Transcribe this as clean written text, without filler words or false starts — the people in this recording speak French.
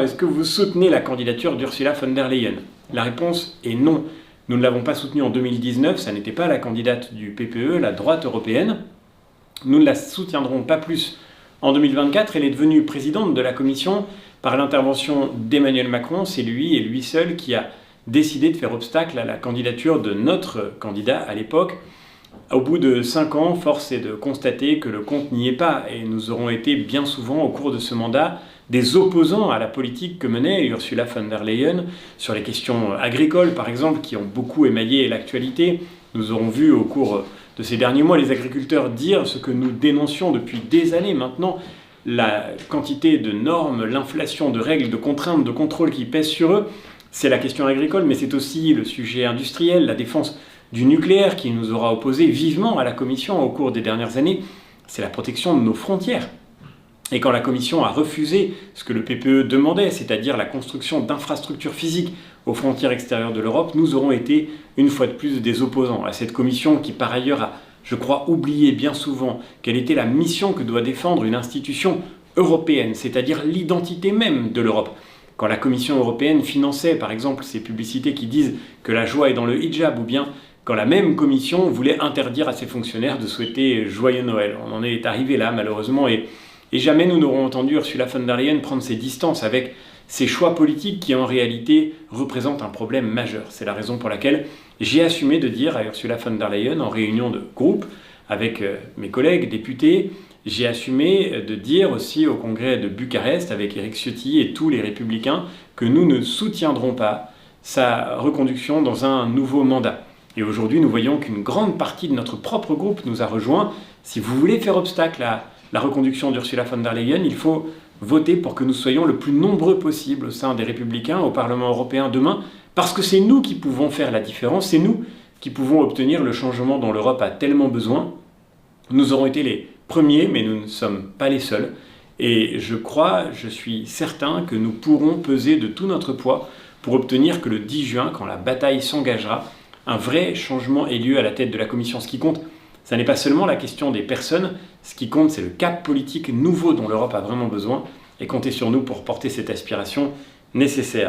Est-ce que vous soutenez la candidature d'Ursula von der Leyen? La réponse est non. Nous ne l'avons pas soutenue en 2019, ça n'était pas la candidate du PPE, la droite européenne. Nous ne la soutiendrons pas plus en 2024. Elle est devenue présidente de la Commission par l'intervention d'Emmanuel Macron. C'est lui et lui seul qui a décidé de faire obstacle à la candidature de notre candidat à l'époque. Au bout de 5 ans, force est de constater que le compte n'y est pas et nous aurons été bien souvent au cours de ce mandat des opposants à la politique que menait Ursula von der Leyen sur les questions agricoles par exemple qui ont beaucoup émaillé l'actualité. Nous aurons vu au cours de ces derniers mois les agriculteurs dire ce que nous dénoncions depuis des années maintenant, la quantité de normes, l'inflation de règles, de contraintes, de contrôles qui pèsent sur eux. C'est la question agricole, mais c'est aussi le sujet industriel, la défense du nucléaire qui nous aura opposé vivement à la Commission au cours des dernières années. C'est la protection de nos frontières. Et quand la Commission a refusé ce que le PPE demandait, c'est-à-dire la construction d'infrastructures physiques aux frontières extérieures de l'Europe, nous aurons été une fois de plus des opposants à cette Commission qui par ailleurs a, je crois, oublié bien souvent quelle était la mission que doit défendre une institution européenne, c'est-à-dire l'identité même de l'Europe. Quand la Commission européenne finançait par exemple ces publicités qui disent que la joie est dans le hijab, ou bien quand la même Commission voulait interdire à ses fonctionnaires de souhaiter Joyeux Noël. On en est arrivé là malheureusement et jamais nous n'aurons entendu Ursula von der Leyen prendre ses distances avec ces choix politiques qui en réalité représentent un problème majeur. C'est la raison pour laquelle j'ai assumé de dire à Ursula von der Leyen en réunion de groupe avec mes collègues députés, j'ai assumé de dire aussi au congrès de Bucarest avec Éric Ciotti et tous les républicains que nous ne soutiendrons pas sa reconduction dans un nouveau mandat. Et aujourd'hui, nous voyons qu'une grande partie de notre propre groupe nous a rejoints. Si vous voulez faire obstacle à la reconduction d'Ursula von der Leyen, il faut voter pour que nous soyons le plus nombreux possible au sein des Républicains au Parlement européen demain, parce que c'est nous qui pouvons faire la différence, c'est nous qui pouvons obtenir le changement dont l'Europe a tellement besoin. Nous aurons été les premiers, mais nous ne sommes pas les seuls. Et je suis certain que nous pourrons peser de tout notre poids pour obtenir que le 10 juin, quand la bataille s'engagera, un vrai changement ait lieu à la tête de la Commission. Ce qui compte, ça n'est pas seulement la question des personnes, ce qui compte, c'est le cap politique nouveau dont l'Europe a vraiment besoin, et comptez sur nous pour porter cette aspiration nécessaire.